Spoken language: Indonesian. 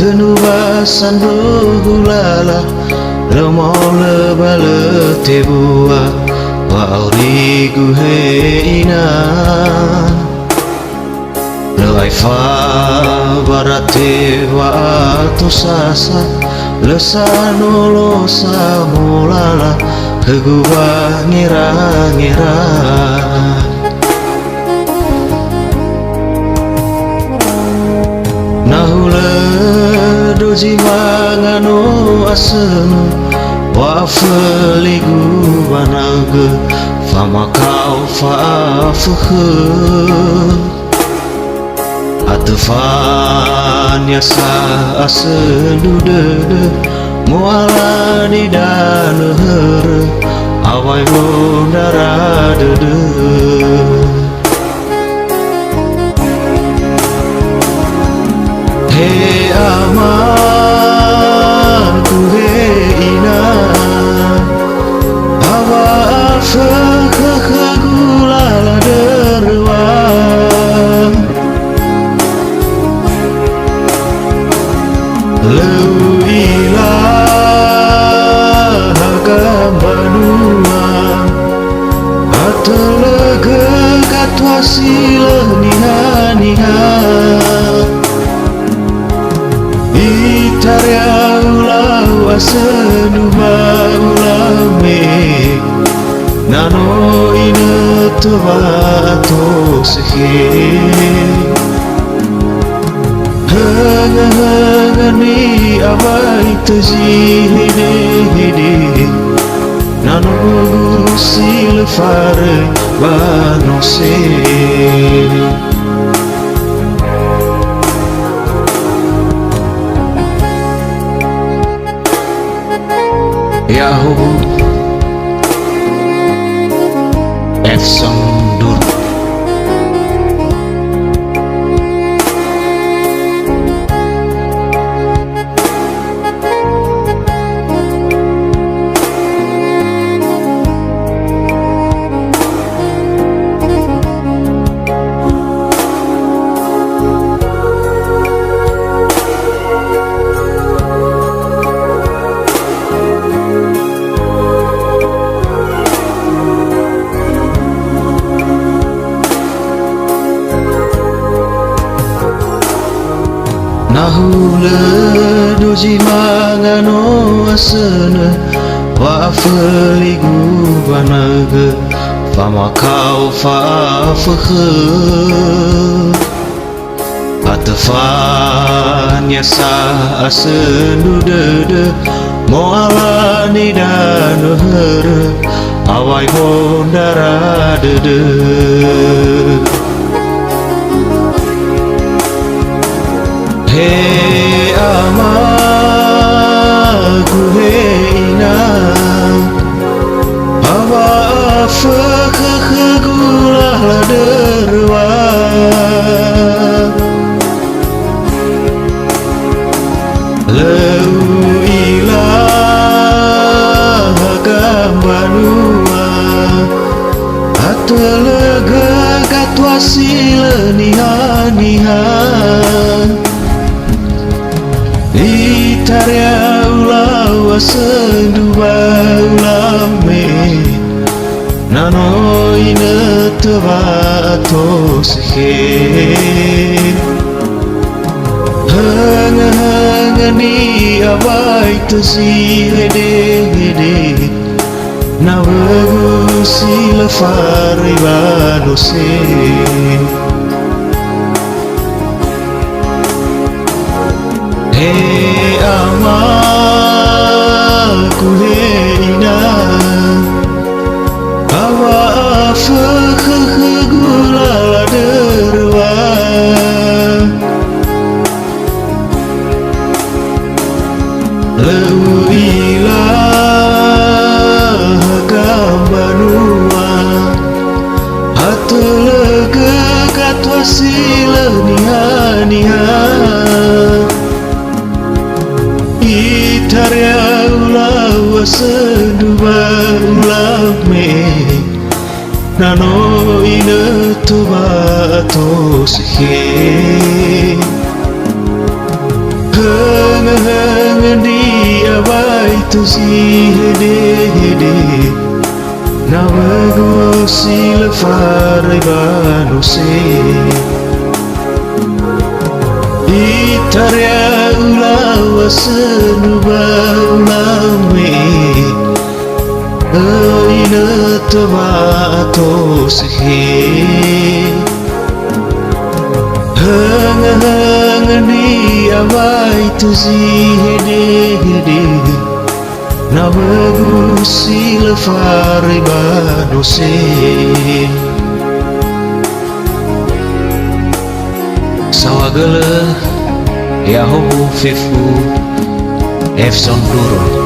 Genuba sandu gulala Lemau leba le tebua Wa auri guheina Le aifa barate wa atu sasa Le sanolo samulala Hegua ngira-ngira Nahula doji mangano asenu Wa feligu banaga Fama kau fa'afuhu Atufan yasa asenu dede Muala di danuher Awai mondara dede He amanku he ina Hawa gulala derwa Leu ilah gambanua Atelege katwa sila niha-niha Itarya ulau asenuba ulame Nano ina tobato sehe Hanga-hanga-ni abai tejihide Nano guru silfare banose Yahoo Efson Dur Nahula doji mangano asena Wa feligu banaga Fama kau fa'afuhu Atufan yasa asenu dede Moala ni danuher Awai mondara dede He amaku he ina Hawa gulala derwa Leu ilah gambanua Atelege katwa sila niha-niha Itarya ulau asenuba ulame Nano ina tebato sehe Hanga-hanga-ni abai tejihide Nawegu silafari banose He amaku he ina Hawa gulala derwa Leu ilah gambanua Atelege katwa sila niha-niha Itarya ulau asenuba ulame Nano ina tobato sehe vai tu si hede na wego si le fare bano se itaria ula wasenu ba ulame ina tawato sehe hang-hang awai tu si hede na wego si le fare bano se sawagala ya hobu fefu efson duro